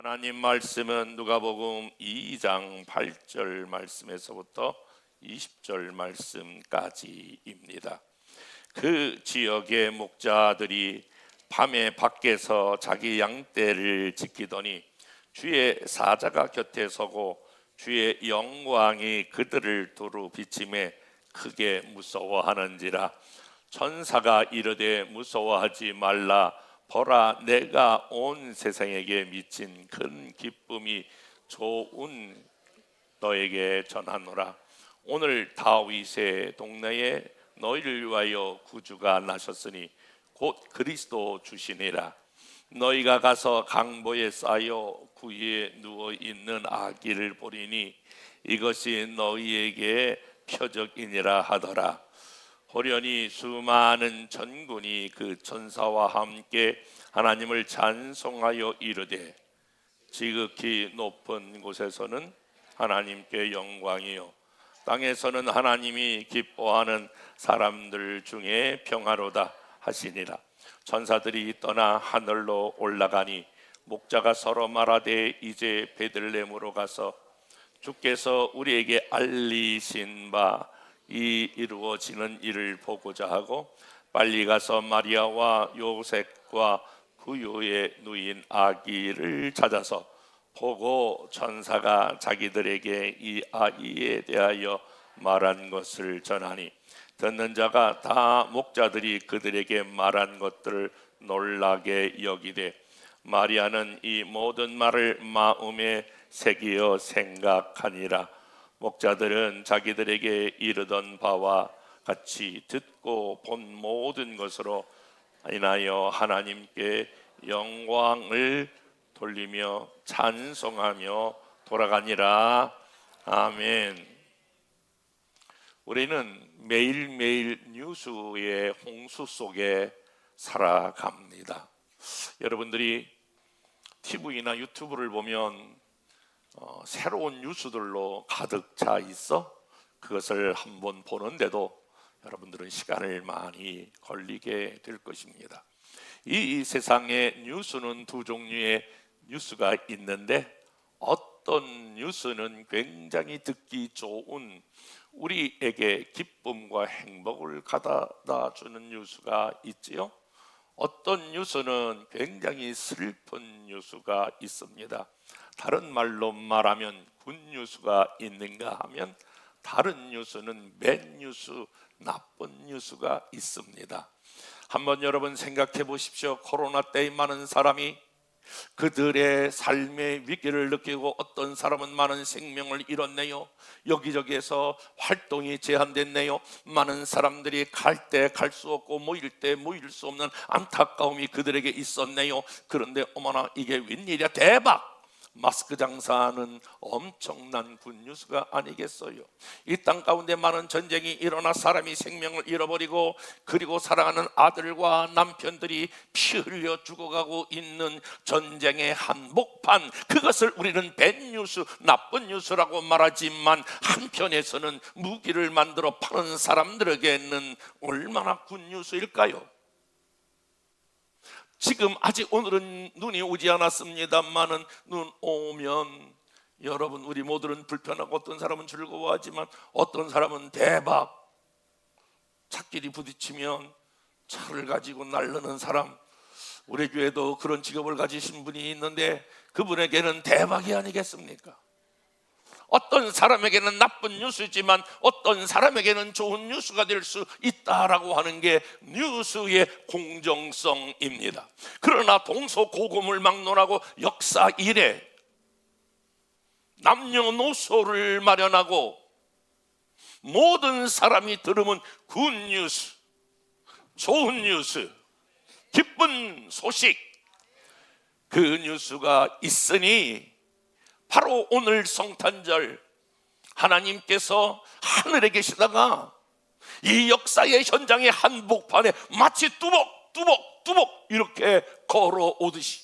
하나님 말씀은 누가복음 2장 8절 말씀에서부터 20절 말씀까지입니다. 그 지역의 목자들이 밤에 밖에서 자기 양떼를 지키더니 주의 사자가 곁에 서고 주의 영광이 그들을 두루 비치매 크게 무서워하는지라. 천사가 이르되 무서워하지 말라. 보라, 내가 온 세상에게 미친 큰 기쁨이 좋은 너에게 전하노라. 오늘 다윗의 동네에 너희를 위하여 구주가 나셨으니 곧 그리스도 주시니라. 너희가 가서 강보에 쌓여 구유에 누워 있는 아기를 보리니 이것이 너희에게 표적이니라 하더라. 호련히 수많은 전군이 그 천사와 함께 하나님을 찬송하여 이르되 지극히 높은 곳에서는 하나님께 영광이요 땅에서는 하나님이 기뻐하는 사람들 중에 평화로다 하시니라. 천사들이 떠나 하늘로 올라가니 목자가 서로 말하되 이제 베들레헴으로 가서 주께서 우리에게 알리신 바 이 이루어지는 일을 보고자 하고 빨리 가서 마리아와 요셉과 구유에 누인 아기를 찾아서 보고 천사가 자기들에게 이 아이에 대하여 말한 것을 전하니 듣는 자가 다 목자들이 그들에게 말한 것들을 놀라게 여기되 마리아는 이 모든 말을 마음에 새기어 생각하니라. 목자들은 자기들에게 이르던 바와 같이 듣고 본 모든 것으로 인하여 하나님께 영광을 돌리며 찬송하며 돌아가니라. 아멘. 우리는 매일매일 뉴스의 홍수 속에 살아갑니다. 여러분들이 TV나 유튜브를 보면 새로운 뉴스들로 가득 차 있어 그것을 한번 보는데도 여러분들은 시간을 많이 걸리게 될 것입니다. 이 세상에 뉴스는 두 종류의 뉴스가 있는데 어떤 뉴스는 굉장히 듣기 좋은 우리에게 기쁨과 행복을 가져다 주는 뉴스가 있지요. 어떤 뉴스는 굉장히 슬픈 뉴스가 있습니다. 다른 말로 말하면 굿뉴스가 있는가 하면 다른 뉴스는 배뉴스, 나쁜 뉴스가 있습니다. 한번 여러분 생각해 보십시오. 코로나 때에 많은 사람이 그들의 삶의 위기를 느끼고 어떤 사람은 많은 생명을 잃었네요. 여기저기에서 활동이 제한됐네요. 많은 사람들이 갈 때 갈 수 없고 모일 때 모일 수 없는 안타까움이 그들에게 있었네요. 그런데 어머나 이게 웬일이야, 대박! 마스크 장사는 엄청난 굿뉴스가 아니겠어요? 이 땅 가운데 많은 전쟁이 일어나 사람이 생명을 잃어버리고 그리고 사랑하는 아들과 남편들이 피 흘려 죽어가고 있는 전쟁의 한복판, 그것을 우리는 배뉴스, 나쁜 뉴스라고 말하지만 한편에서는 무기를 만들어 파는 사람들에게는 얼마나 굿뉴스일까요? 지금 아직 오늘은 눈이 오지 않았습니다만은 눈 오면 여러분 우리 모두는 불편하고 어떤 사람은 즐거워하지만 어떤 사람은 대박, 찻길이 부딪히면 차를 가지고 날르는 사람, 우리 교회도 그런 직업을 가지신 분이 있는데 그분에게는 대박이 아니겠습니까? 어떤 사람에게는 나쁜 뉴스지만 어떤 사람에게는 좋은 뉴스가 될 수 있다라고 하는 게 뉴스의 공정성입니다. 그러나 동서고금을 막론하고 역사 이래 남녀노소를 마련하고 모든 사람이 들으면 굿뉴스, 좋은 뉴스, 기쁜 소식, 그 뉴스가 있으니 바로 오늘 성탄절 하나님께서 하늘에 계시다가 이 역사의 현장의 한복판에 마치 뚜벅뚜벅 이렇게 걸어오듯이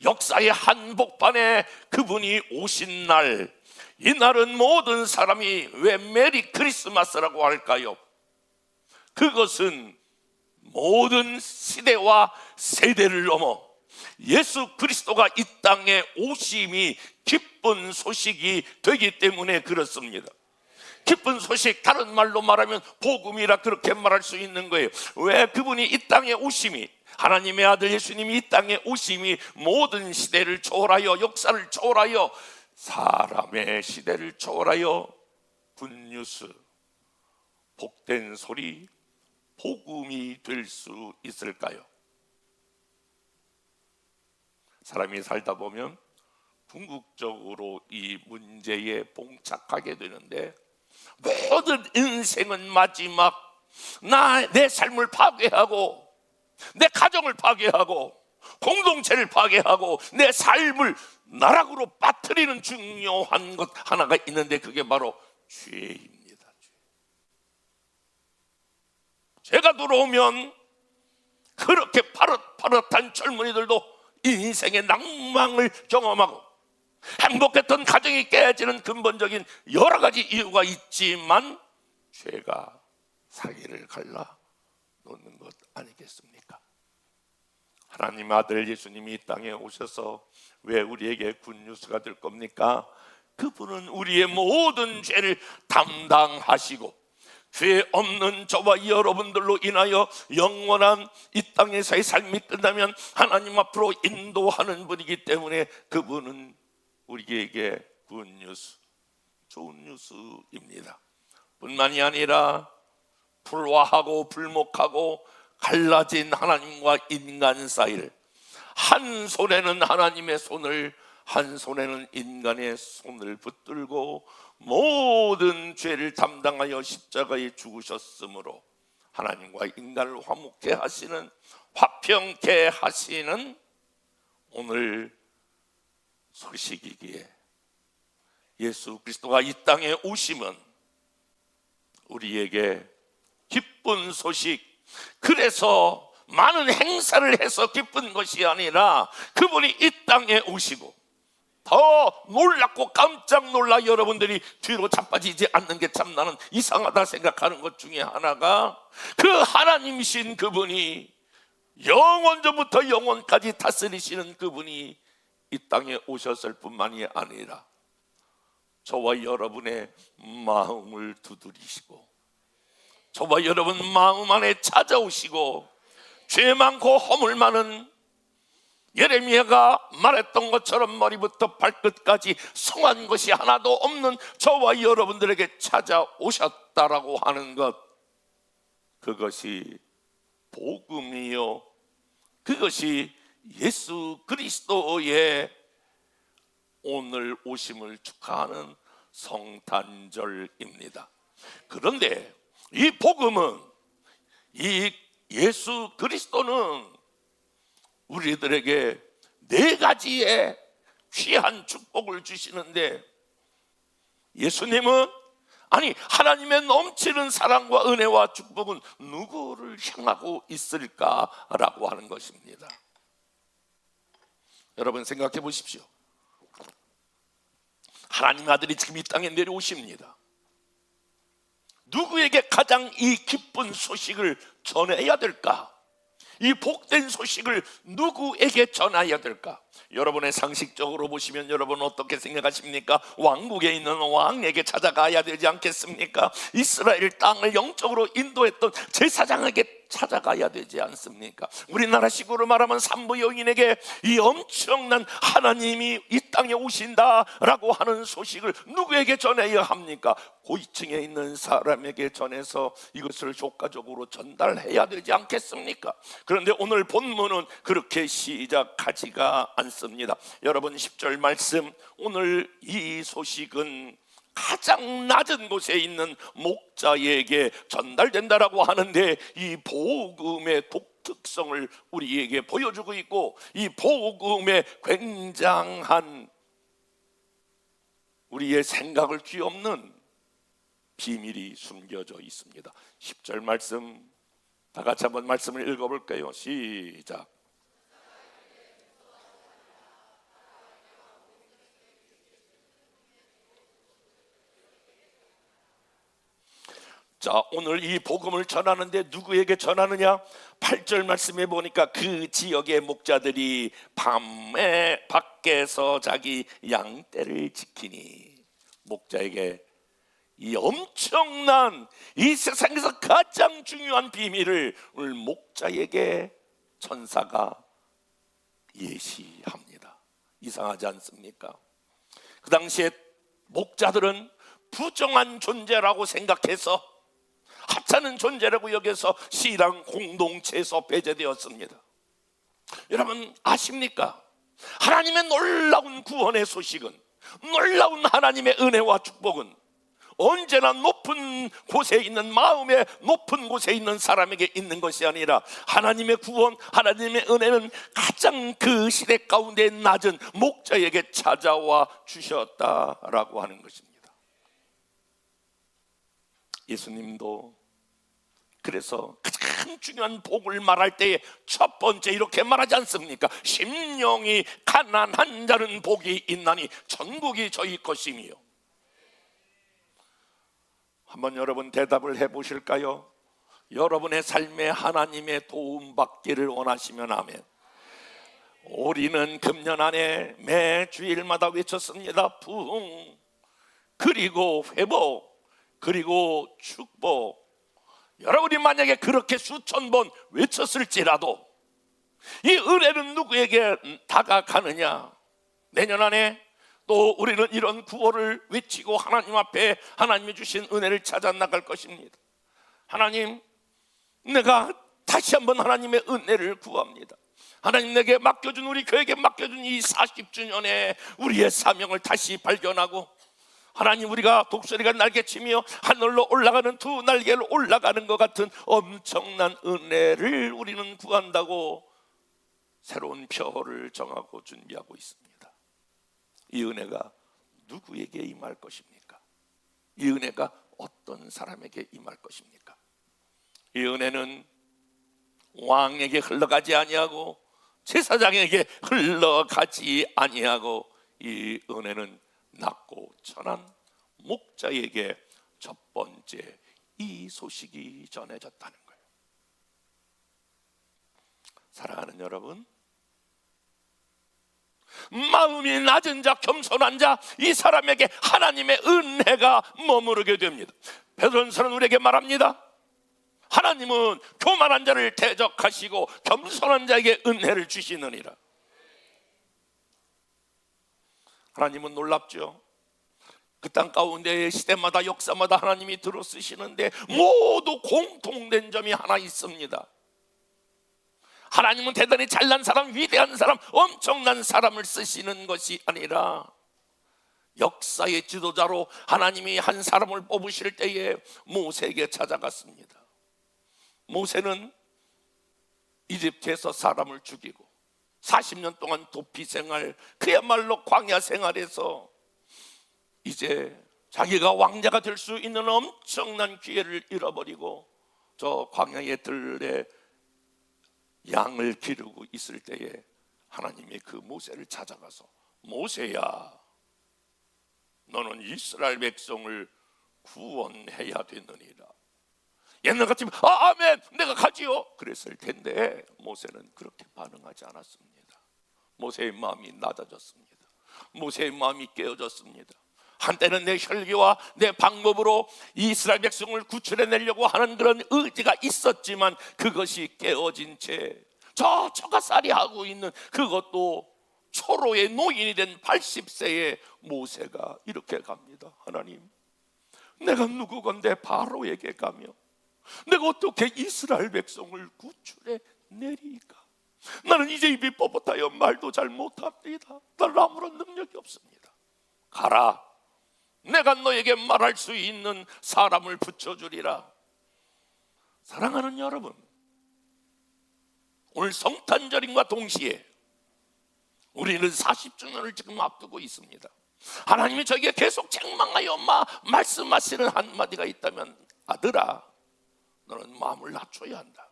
역사의 한복판에 그분이 오신 날, 이 날은 모든 사람이 왜 메리 크리스마스라고 할까요? 그것은 모든 시대와 세대를 넘어 예수 그리스도가 이 땅에 오심이 기쁜 소식이 되기 때문에 그렇습니다. 기쁜 소식, 다른 말로 말하면 복음이라 그렇게 말할 수 있는 거예요. 왜? 그분이 이 땅에 오심이, 하나님의 아들 예수님이 이 땅에 오심이 모든 시대를 초월하여, 역사를 초월하여, 사람의 시대를 초월하여 굿뉴스, 복된 소리, 복음이 될 수 있을까요? 사람이 살다 보면 궁극적으로 이 문제에 봉착하게 되는데, 모든 인생은 마지막 내 삶을 파괴하고, 내 가정을 파괴하고, 공동체를 파괴하고, 내 삶을 나락으로 빠뜨리는 중요한 것 하나가 있는데, 그게 바로 죄입니다. 죄가 들어오면 그렇게 파릇파릇한 젊은이들도 인생의 낭망을 경험하고, 행복했던 가정이 깨지는 근본적인 여러 가지 이유가 있지만, 죄가 사기를 갈라 놓는 것 아니겠습니까? 하나님 아들 예수님이 이 땅에 오셔서 왜 우리에게 굿뉴스가 될 겁니까? 그분은 우리의 모든 죄를 담당하시고, 죄 없는 저와 여러분들로 인하여 영원한 이 땅에서의 삶이 끝나면 하나님 앞으로 인도하는 분이기 때문에, 그분은 우리에게 굿뉴스, 좋은 뉴스입니다. 뿐만이 아니라 불화하고 불목하고 갈라진 하나님과 인간 사이를, 한 손에는 하나님의 손을, 한 손에는 인간의 손을 붙들고 모든 죄를 담당하여 십자가에 죽으셨으므로 하나님과 인간을 화목케 하시는, 화평케 하시는 오늘 소식이기에, 예수 그리스도가 이 땅에 오시면 우리에게 기쁜 소식, 그래서 많은 행사를 해서 기쁜 것이 아니라 그분이 이 땅에 오시고, 더 놀랍고 깜짝 놀라 여러분들이 뒤로 자빠지지 않는 게 참 나는 이상하다 생각하는 것 중에 하나가, 그 하나님이신 그분이, 영원전부터 영원까지 다스리시는 그분이 이 땅에 오셨을 뿐만이 아니라 저와 여러분의 마음을 두드리시고, 저와 여러분 마음 안에 찾아오시고, 죄 많고 허물 많은 예레미야가 말했던 것처럼 머리부터 발끝까지 성한 것이 하나도 없는 저와 여러분들에게 찾아오셨다라고 하는 것, 그것이 복음이요, 그것이 예수 그리스도의 오늘 오심을 축하하는 성탄절입니다. 그런데 이 복음은, 이 예수 그리스도는 우리들에게 네 가지의 귀한 축복을 주시는데, 예수님은, 아니 하나님의 넘치는 사랑과 은혜와 축복은 누구를 향하고 있을까라고 하는 것입니다. 여러분 생각해 보십시오. 하나님 아들이 지금 이 땅에 내려오십니다. 누구에게 가장 이 기쁜 소식을 전해야 될까? 이 복된 소식을 누구에게 전해야 될까? 여러분의 상식적으로 보시면 여러분 어떻게 생각하십니까? 왕국에 있는 왕에게 찾아가야 되지 않겠습니까? 이스라엘 땅을 영적으로 인도했던 제사장에게 찾아가야 되지 않습니까? 우리나라식으로 말하면 산부여인에게 이 엄청난 하나님이 이 땅에 오신다라고 하는 소식을 누구에게 전해야 합니까? 고위층에 있는 사람에게 전해서 이것을 효과적으로 전달해야 되지 않겠습니까? 그런데 오늘 본문은 그렇게 시작하지가 않습니다. 여러분 10절 말씀, 오늘 이 소식은 가장 낮은 곳에 있는 목자에게 전달된다라고 하는데, 이 복음의 독특성을 우리에게 보여주고 있고, 이 복음의 굉장한 우리의 생각을 뒤엎는 비밀이 숨겨져 있습니다. 10절 말씀 다 같이 한번 말씀을 읽어볼까요? 시작. 자, 오늘 이 복음을 전하는데 누구에게 전하느냐? 8절 말씀해 보니까 그 지역의 목자들이 밤에 밖에서 자기 양떼를 지키니, 목자에게 이 엄청난 이 세상에서 가장 중요한 비밀을 오늘 목자에게 천사가 예시합니다. 이상하지 않습니까? 그 당시에 목자들은 부정한 존재라고 생각해서, 하찮은 존재라고 여겨서 신앙 공동체에서 배제되었습니다. 여러분 아십니까? 하나님의 놀라운 구원의 소식은, 놀라운 하나님의 은혜와 축복은 언제나 높은 곳에 있는, 마음의 높은 곳에 있는 사람에게 있는 것이 아니라, 하나님의 구원, 하나님의 은혜는 가장 그 시대 가운데 낮은 목자에게 찾아와 주셨다라고 하는 것입니다. 예수님도 그래서 가장 중요한 복을 말할 때에 첫 번째 이렇게 말하지 않습니까? 심령이 가난한 자는 복이 있나니 천국이 저희 것이며. 한번 여러분 대답을 해보실까요? 여러분의 삶에 하나님의 도움 받기를 원하시면 아멘. 우리는 금년 안에 매 주일마다 외쳤습니다. 부흥, 그리고 회복, 그리고 축복. 여러분이 만약에 그렇게 수천 번 외쳤을지라도 이 은혜는 누구에게 다가가느냐? 내년 안에 또 우리는 이런 구호를 외치고 하나님 앞에 하나님이 주신 은혜를 찾아 나갈 것입니다. 하나님, 내가 다시 한번 하나님의 은혜를 구합니다. 하나님, 내게 맡겨준, 우리 교회에게 맡겨준 이 40주년에 우리의 사명을 다시 발견하고, 하나님, 우리가 독수리가 날개치며 하늘로 올라가는 두 날개로 올라가는 것 같은 엄청난 은혜를 우리는 구한다고 새로운 표를 정하고 준비하고 있습니다. 이 은혜가 누구에게 임할 것입니까? 이 은혜가 어떤 사람에게 임할 것입니까? 이 은혜는 왕에게 흘러가지 아니하고 제사장에게 흘러가지 아니하고, 이 은혜는 낮고 천한 목자에게 첫 번째 이 소식이 전해졌다는 거예요. 사랑하는 여러분, 마음이 낮은 자, 겸손한 자, 이 사람에게 하나님의 은혜가 머무르게 됩니다. 베드로전서는 우리에게 말합니다. 하나님은 교만한 자를 대적하시고 겸손한 자에게 은혜를 주시느니라. 하나님은 놀랍죠. 그 땅 가운데 시대마다 역사마다 하나님이 들어 쓰시는데 모두 공통된 점이 하나 있습니다. 하나님은 대단히 잘난 사람, 위대한 사람, 엄청난 사람을 쓰시는 것이 아니라 역사의 지도자로 하나님이 한 사람을 뽑으실 때에 모세에게 찾아갔습니다. 모세는 이집트에서 사람을 죽이고 40년 동안 도피 생활, 그야말로 광야 생활에서 이제 자기가 왕자가 될 수 있는 엄청난 기회를 잃어버리고 저 광야의 들에 양을 기르고 있을 때에 하나님이 그 모세를 찾아가서, 모세야, 너는 이스라엘 백성을 구원해야 되느니라. 옛날 같으면 아멘, 내가 가지요 그랬을 텐데 모세는 그렇게 반응하지 않았습니다. 모세의 마음이 낮아졌습니다. 모세의 마음이 깨어졌습니다. 한때는 내 혈기와 내 방법으로 이스라엘 백성을 구출해내려고 하는 그런 의지가 있었지만 그것이 깨어진 채 저 처가살이 하고 있는, 그것도 초로의 노인이 된 80세의 모세가 이렇게 갑니다. 하나님, 내가 누구건데 바로에게 가며 내가 어떻게 이스라엘 백성을 구출해 내리까? 나는 이제 입이 뻣뻣하여 말도 잘 못합니다. 나는 아무런 능력이 없습니다. 가라, 내가 너에게 말할 수 있는 사람을 붙여주리라. 사랑하는 여러분, 오늘 성탄절인과 동시에 우리는 40주년을 지금 앞두고 있습니다. 하나님이 저에게 계속 책망하여 말씀하시는 한마디가 있다면, 아들아, 너는 마음을 낮춰야 한다.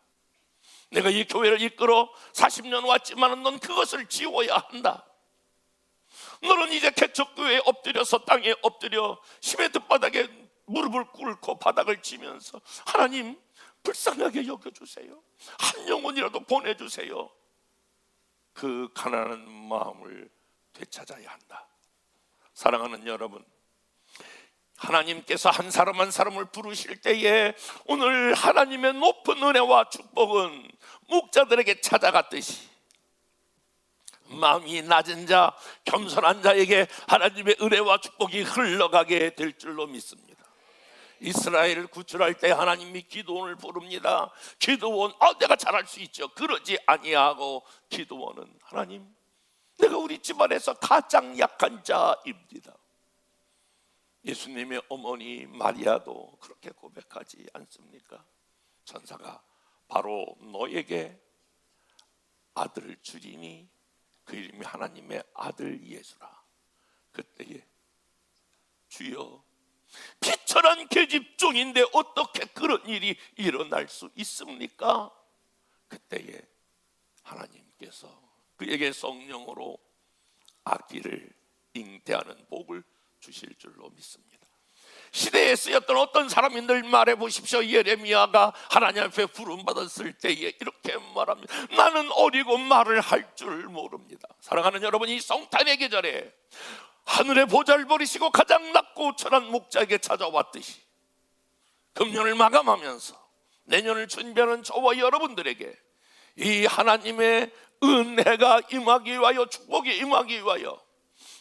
내가 이 교회를 이끌어 40년 왔지만 넌 그것을 지워야 한다. 너는 이제 개척교회에 엎드려서 땅에 엎드려 시멘트 바닥에 무릎을 꿇고 바닥을 치면서 하나님 불쌍하게 여겨주세요. 한 영혼이라도 보내주세요. 그 가난한 마음을 되찾아야 한다. 사랑하는 여러분, 하나님께서 한 사람 한 사람을 부르실 때에 오늘 하나님의 높은 은혜와 축복은 목자들에게 찾아갔듯이 마음이 낮은 자, 겸손한 자에게 하나님의 은혜와 축복이 흘러가게 될 줄로 믿습니다. 이스라엘을 구출할 때 하나님이 기드온을 부릅니다. 기드온, 내가 잘할 수 있죠. 그러지 아니하고 기드온은 하나님, 내가 우리 집안에서 가장 약한 자입니다. 예수님의 어머니 마리아도 그렇게 고백하지 않습니까? 천사가 바로 너에게 아들을 주리니 그 이름이 하나님의 아들 예수라. 그때에 주여, 비천한 계집종인데 어떻게 그런 일이 일어날 수 있습니까? 그때에 하나님께서 그에게 성령으로 아기를 잉태하는 복을 주실 줄로 믿습니다. 시대에 쓰였던 어떤 사람인들 말해 보십시오. 예레미야가 하나님 앞에 부름받았을 때에 이렇게 말합니다. 나는 어리고 말을 할 줄 모릅니다. 사랑하는 여러분, 이 성탄의 계절에 하늘의 보좌를 버리시고 가장 낮고 천한 목자에게 찾아왔듯이 금년을 마감하면서 내년을 준비하는 저와 여러분들에게 이 하나님의 은혜가 임하기 위하여, 축복이 임하기 위하여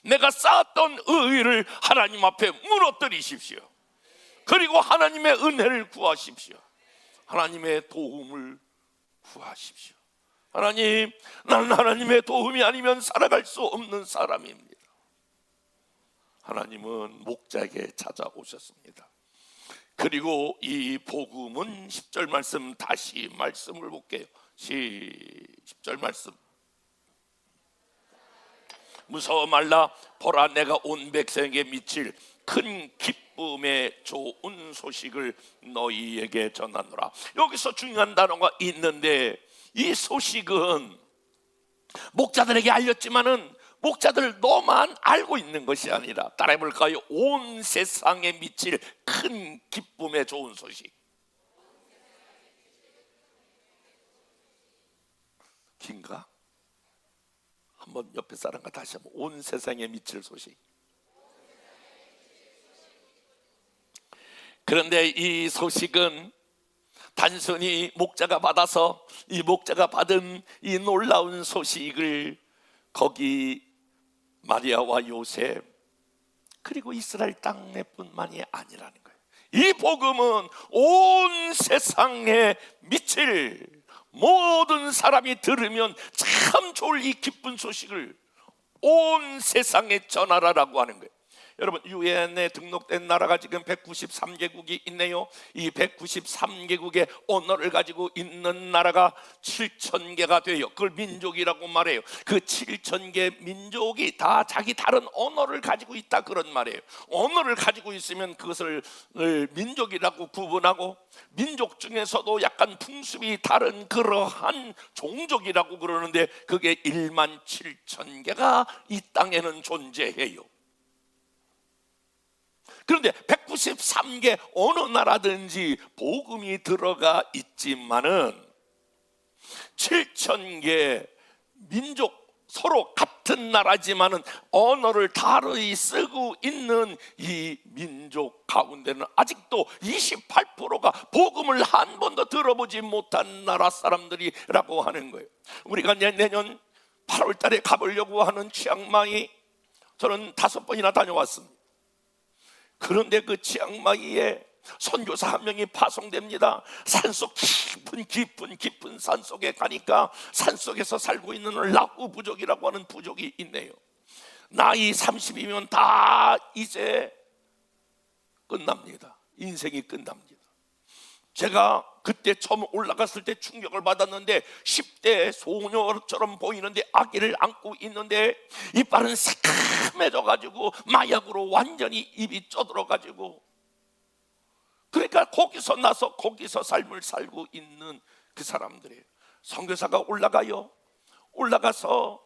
내가 쌓았던 의의를 하나님 앞에 무너뜨리십시오. 그리고 하나님의 은혜를 구하십시오. 하나님의 도움을 구하십시오. 하나님, 나는 하나님의 도움이 아니면 살아갈 수 없는 사람입니다. 하나님은 목자에게 찾아오셨습니다. 그리고 이 복음은 10절 말씀, 다시 말씀을 볼게요. 10절 말씀. 무서워 말라, 보라 내가 온 백성에게 미칠 큰 기쁨의 좋은 소식을 너희에게 전하노라. 여기서 중요한 단어가 있는데, 이 소식은 목자들에게 알렸지만은 목자들 너만 알고 있는 것이 아니라, 따라해볼까요? 온 세상에 미칠 큰 기쁨의 좋은 소식. 긴가? 한번 옆에 사람과 다시 한번, 온 세상에 미칠 소식. 그런데 이 소식은 단순히 목자가 받아서 이 목자가 받은 이 놀라운 소식을 거기 마리아와 요셉 그리고 이스라엘 땅내뿐만이 아니라는 거예요. 이 복음은 온 세상에 미칠, 모든 사람이 들으면 참 좋을 이 기쁜 소식을 온 세상에 전하라라고 하는 거예요. 여러분, 유엔에 등록된 나라가 지금 193개국이 있네요. 이 193개국의 언어를 가지고 있는 나라가 7,000개가 돼요. 그걸 민족이라고 말해요. 그 7,000개 민족이 다 자기 다른 언어를 가지고 있다, 그런 말이에요. 언어를 가지고 있으면 그것을 민족이라고 구분하고, 민족 중에서도 약간 풍습이 다른 그러한 종족이라고 그러는데, 그게 17,000개가 이 땅에는 존재해요. 그런데 193개 어느 나라든지 복음이 들어가 있지만은 7,000개 민족 서로 같은 나라지만은 언어를 다르게 쓰고 있는 이 민족 가운데는 아직도 28%가 복음을 한 번도 들어보지 못한 나라 사람들이라고 하는 거예요. 우리가 내년 8월 달에 가보려고 하는 치앙마이, 저는 5번이나 다녀왔습니다. 그런데 그 치앙마이에 선교사 한 명이 파송됩니다. 산속 깊은 산속에 가니까 산속에서 살고 있는 라후 부족이라고 하는 부족이 있네요. 나이 30이면 다 이제 끝납니다. 인생이 끝납니다. 제가 그때 처음 올라갔을 때 충격을 받았는데, 10대 소녀처럼 보이는데 아기를 안고 있는데 이빨은 새카매져가지고 마약으로 완전히 입이 쪄들어가지고, 그러니까 거기서 나서 거기서 삶을 살고 있는 그 사람들이에요. 선교사가 올라가요. 올라가서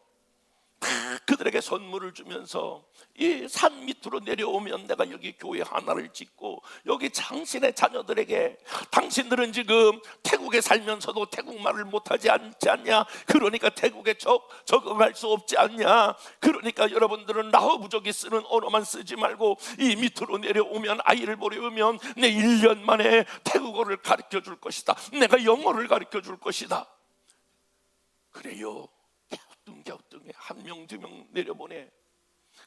다 그들에게 선물을 주면서 이 산 밑으로 내려오면 내가 여기 교회 하나를 짓고 여기 당신의 자녀들에게 당신들은 지금 태국에 살면서도 태국말을 못하지 않지 않냐, 그러니까 태국에 적응할 수 없지 않냐, 그러니까 여러분들은 라허 부족이 쓰는 언어만 쓰지 말고 이 밑으로 내려오면 아이를 보려면 내 1년 만에 태국어를 가르쳐 줄 것이다, 내가 영어를 가르쳐 줄 것이다. 그래요. 갸우뚱갸우뚱해. 한 명, 두 명 내려보내.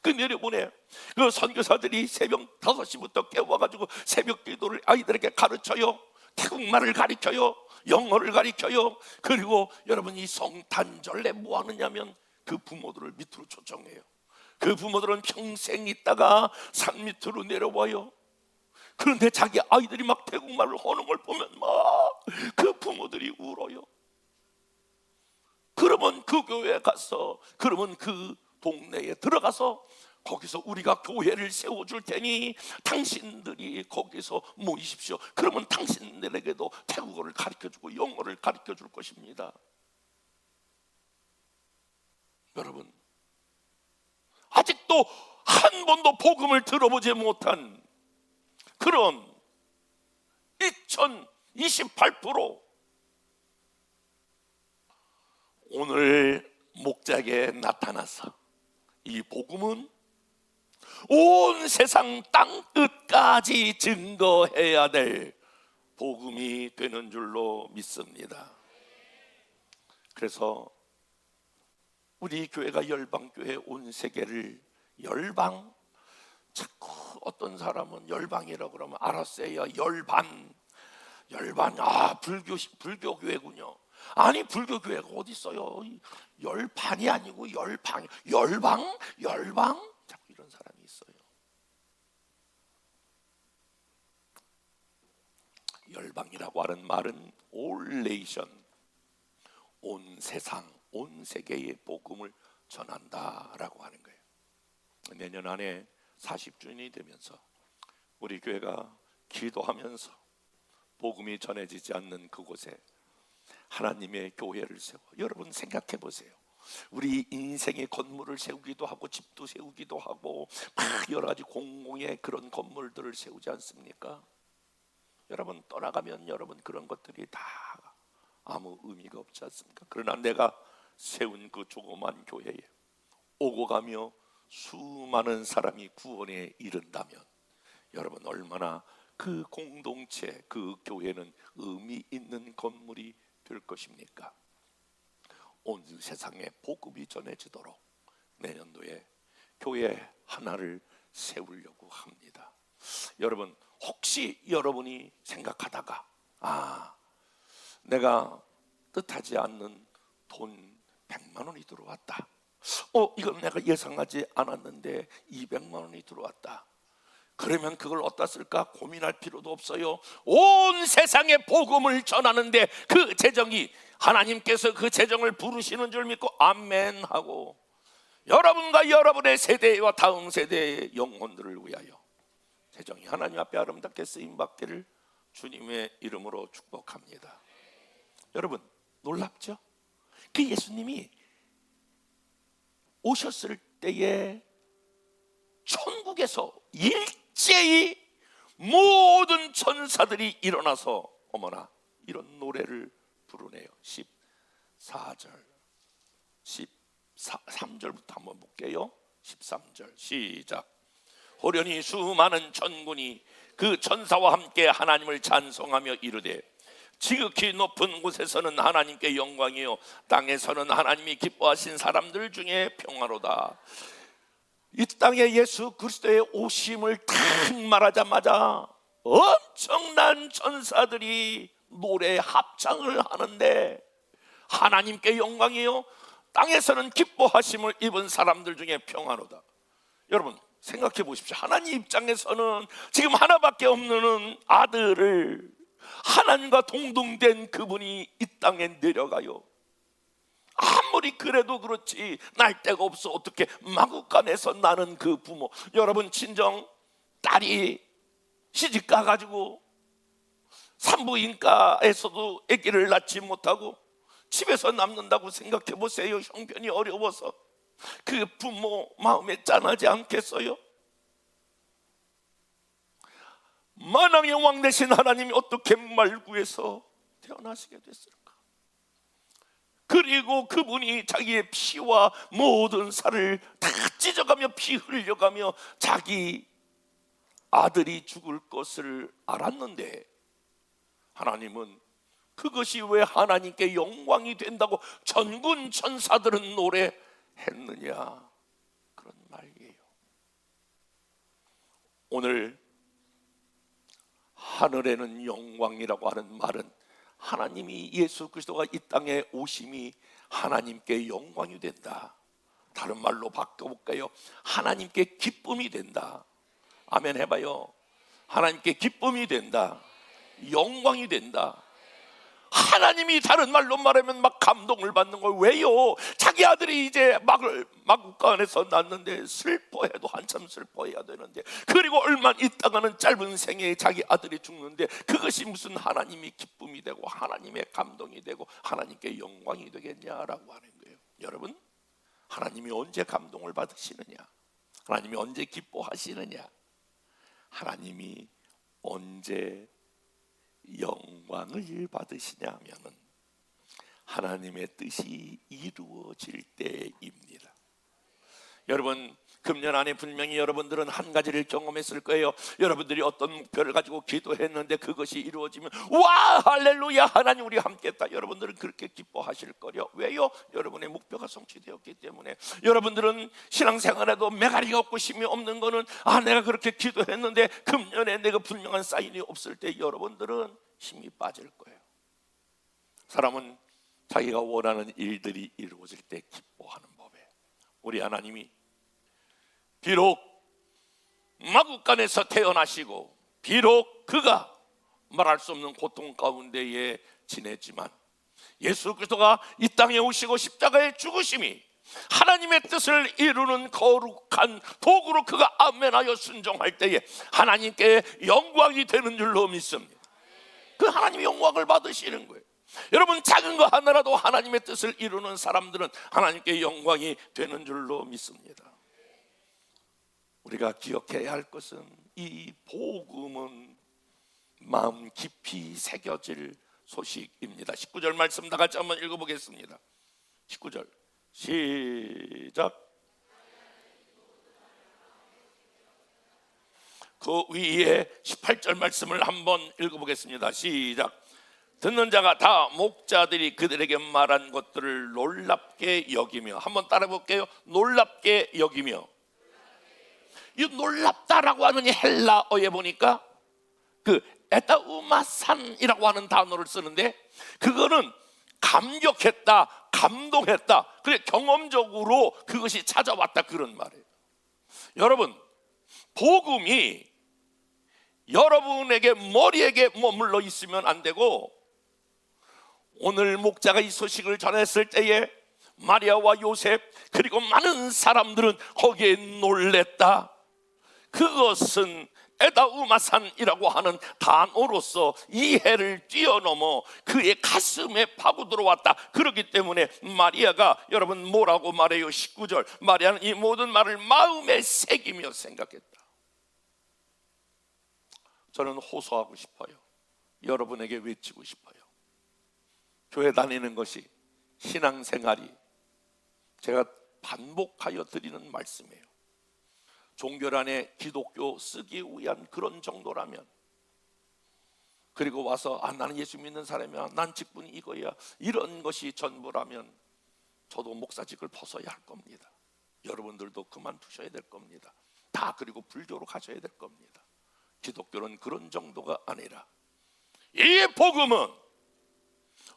그 선교사들이 새벽 5시부터 깨워가지고 새벽 기도를 아이들에게 가르쳐요. 태국말을 가르쳐요. 영어를 가르쳐요. 그리고 여러분, 이 성탄절에 뭐 하느냐면 그 부모들을 밑으로 초청해요. 그 부모들은 평생 있다가 산 밑으로 내려와요. 그런데 자기 아이들이 막 태국말을 하는 걸 보면 막 그 부모들이 울어요. 그러면 그 교회에 가서, 그러면 그 동네에 들어가서 거기서 우리가 교회를 세워줄 테니 당신들이 거기서 모이십시오. 그러면 당신들에게도 태국어를 가르쳐주고 영어를 가르쳐줄 것입니다. 여러분, 아직도 한 번도 복음을 들어보지 못한 그런 2028% 오늘 목장에 나타나서 이 복음은 온 세상 땅 끝까지 증거해야 될 복음이 되는 줄로 믿습니다. 그래서 우리 교회가 열방교회, 온 세계를 열방, 자꾸 어떤 사람은 열방이라고 그러면 알았어요. 열반, 불교 교회군요. 아니, 불교 교회가 어디 있어요? 열반이 아니고 열방, 자꾸 이런 사람이 있어요. 열방이라고 하는 말은 all nation, 온 세상, 온 세계의 복음을 전한다라고 하는 거예요. 내년 안에 40주년이 되면서 우리 교회가 기도하면서 복음이 전해지지 않는 그곳에 하나님의 교회를 세워. 여러분 생각해 보세요. 우리 인생의 건물을 세우기도 하고 집도 세우기도 하고 막 여러 가지 공공의 그런 건물들을 세우지 않습니까? 여러분, 떠나가면 여러분 그런 것들이 다 아무 의미가 없지 않습니까? 그러나 내가 세운 그 조그만 교회에 오고 가며 수많은 사람이 구원에 이른다면 여러분, 얼마나 그 공동체, 그 교회는 의미 있는 건물이 될 것입니까? 온 세상에 복음이 전해지도록 내년도에 교회 하나를 세우려고 합니다. 여러분, 혹시 여러분이 생각하다가 내가 뜻하지 않는 돈 100만 원이 들어왔다. 이건 내가 예상하지 않았는데 200만 원이 들어왔다. 그러면 그걸 어디다 쓸까 고민할 필요도 없어요. 온 세상에 복음을 전하는데 그 재정이 하나님께서 그 재정을 부르시는 줄 믿고 아멘 하고 여러분과 여러분의 세대와 다음 세대의 영혼들을 위하여 재정이 하나님 앞에 아름답게 쓰임받기를 주님의 이름으로 축복합니다. 여러분, 놀랍죠? 그 예수님이 오셨을 때에 천국에서 일제히 모든 천사들이 일어나서 어머나 이런 노래를 부르네요. 14절 13절부터 한번 볼게요. 13절 시작. 호련히 수많은 천군이 그 천사와 함께 하나님을 찬송하며 이르되 지극히 높은 곳에서는 하나님께 영광이요 땅에서는 하나님이 기뻐하신 사람들 중에 평화로다. 이 땅에 예수 그리스도의 오심을 딱 말하자마자 엄청난 천사들이 노래 합창을 하는데 하나님께 영광이요 땅에서는 기뻐하심을 입은 사람들 중에 평화로다. 여러분 생각해 보십시오. 하나님 입장에서는 지금 하나밖에 없는 아들을 하나님과 동등된 그분이 이 땅에 내려가요. 아무리 그래도 그렇지 날 데가 없어 어떻게 마구간에서 나는 그 부모, 여러분 친정 딸이 시집 가가지고 산부인과에서도 아기를 낳지 못하고 집에서 남는다고 생각해 보세요. 형편이 어려워서. 그 부모 마음에 짠하지 않겠어요? 만왕의 왕 되신 하나님이 어떻게 말구에서 태어나시게 됐을까? 그리고 그분이 자기의 피와 모든 살을 다 찢어가며 피 흘려가며 자기 아들이 죽을 것을 알았는데, 하나님은 그것이 왜 하나님께 영광이 된다고 천군 천사들은 노래했느냐, 그런 말이에요. 오늘 하늘에는 영광이라고 하는 말은 하나님이 예수 그리스도가 이 땅에 오심이 하나님께 영광이 된다. 다른 말로 바꿔볼까요? 하나님께 기쁨이 된다. 아멘 해봐요. 하나님께 기쁨이 된다. 영광이 된다. 하나님이 다른 말로 말하면 막 감동을 받는 걸. 왜요? 자기 아들이 이제 마구간에서 낳는데 슬퍼해도 한참 슬퍼해야 되는데, 그리고 얼마 있다가는 짧은 생애에 자기 아들이 죽는데, 그것이 무슨 하나님이 기쁨이 되고 하나님의 감동이 되고 하나님께 영광이 되겠냐라고 하는 거예요. 여러분, 하나님이 언제 감동을 받으시느냐, 하나님이 언제 기뻐하시느냐, 하나님이 언제 영광을 받으시냐 하면은 하나님의 뜻이 이루어질 때입니다. 여러분, 금년 안에 분명히 여러분들은 한 가지를 경험했을 거예요. 여러분들이 어떤 목표를 가지고 기도했는데 그것이 이루어지면 와 할렐루야, 하나님 우리 함께 했다. 여러분들은 그렇게 기뻐하실 거요. 왜요? 여러분의 목표가 성취되었기 때문에. 여러분들은 신앙생활에도 메가리가 없고 힘이 없는 거는 내가 그렇게 기도했는데 금년에 내가 분명한 사인이 없을 때 여러분들은 힘이 빠질 거예요. 사람은 자기가 원하는 일들이 이루어질 때 기뻐하는 법에, 우리 하나님이 비록 마구간에서 태어나시고 비록 그가 말할 수 없는 고통 가운데에 지냈지만, 예수 그리스도가 이 땅에 오시고 십자가에 죽으심이 하나님의 뜻을 이루는 거룩한 도구로 그가 아멘하여 순종할 때에 하나님께 영광이 되는 줄로 믿습니다. 그 하나님의 영광을 받으시는 거예요. 여러분, 작은 거 하나라도 하나님의 뜻을 이루는 사람들은 하나님께 영광이 되는 줄로 믿습니다. 우리가 기억해야 할 것은 이 복음은 마음 깊이 새겨질 소식입니다. 19절 말씀 다 같이 한번 읽어보겠습니다. 19절 시작. 그 위에 18절 말씀을 한번 읽어보겠습니다. 시작. 듣는 자가 다 목자들이 그들에게 말한 것들을 놀랍게 여기며, 한번 따라 볼게요. 놀랍게 여기며. 이 놀랍다라고 하는 이 헬라어에 보니까 그 에다우마산이라고 하는 단어를 쓰는데, 그거는 감격했다, 감동했다, 그래 경험적으로 그것이 찾아왔다, 그런 말이에요. 여러분, 복음이 여러분에게 머리에게 머물러 있으면 안 되고, 오늘 목자가 이 소식을 전했을 때에 마리아와 요셉 그리고 많은 사람들은 거기에 놀랬다. 그것은 에다우마산이라고 하는 단어로서 이해를 뛰어넘어 그의 가슴에 파고 들어왔다. 그렇기 때문에 마리아가, 여러분 뭐라고 말해요? 19절, 마리아는 이 모든 말을 마음에 새기며 생각했다. 저는 호소하고 싶어요. 여러분에게 외치고 싶어요. 교회 다니는 것이, 신앙생활이, 제가 반복하여 드리는 말씀이에요. 종교란에 기독교 쓰기 위한 그런 정도라면, 그리고 와서 나는 예수 믿는 사람이야, 난 직분이 이거야, 이런 것이 전부라면 저도 목사직을 벗어야 할 겁니다. 여러분들도 그만두셔야 될 겁니다. 다 그리고 불교로 가셔야 될 겁니다. 기독교는 그런 정도가 아니라, 이 복음은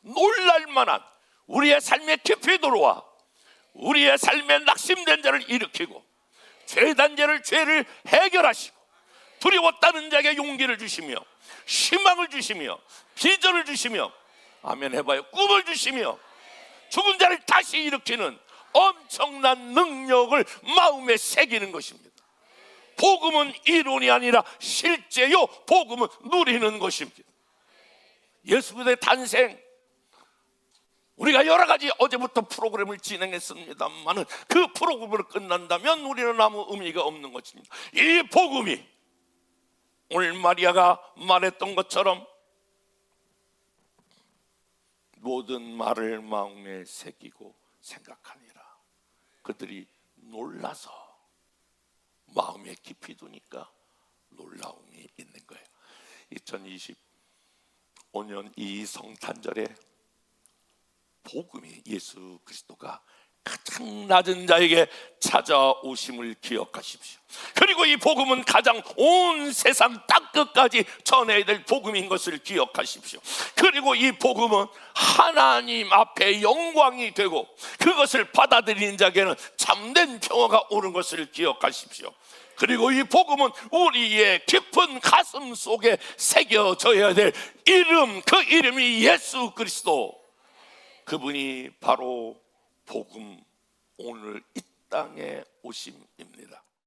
놀랄만한 우리의 삶에 깊이 들어와 우리의 삶에 낙심된 자를 일으키고 죄단죄를 죄를 해결하시고 두려웠다는 자에게 용기를 주시며 희망을 주시며 비전을 주시며, 아멘 해봐요, 꿈을 주시며 죽은 자를 다시 일으키는 엄청난 능력을 마음에 새기는 것입니다. 복음은 이론이 아니라 실제요, 복음은 누리는 것입니다. 예수 그리스도의 탄생, 우리가 여러 가지 어제부터 프로그램을 진행했습니다만은 그 프로그램을 끝난다면 우리는 아무 의미가 없는 것입니다. 이 복음이 오늘 마리아가 말했던 것처럼 모든 말을 마음에 새기고 생각하니라. 그들이 놀라서 마음에 깊이 두니까 놀라움이 있는 거예요. 2025년 이 성탄절에 복음이 예수 그리스도가 가장 낮은 자에게 찾아오심을 기억하십시오. 그리고 이 복음은 가장 온 세상 땅끝까지 전해야 될 복음인 것을 기억하십시오. 그리고 이 복음은 하나님 앞에 영광이 되고 그것을 받아들이는 자에게는 참된 평화가 오는 것을 기억하십시오. 그리고 이 복음은 우리의 깊은 가슴 속에 새겨져야 될 이름, 그 이름이 예수 그리스도. 그분이 바로 복음, 오늘 이 땅에 오심입니다.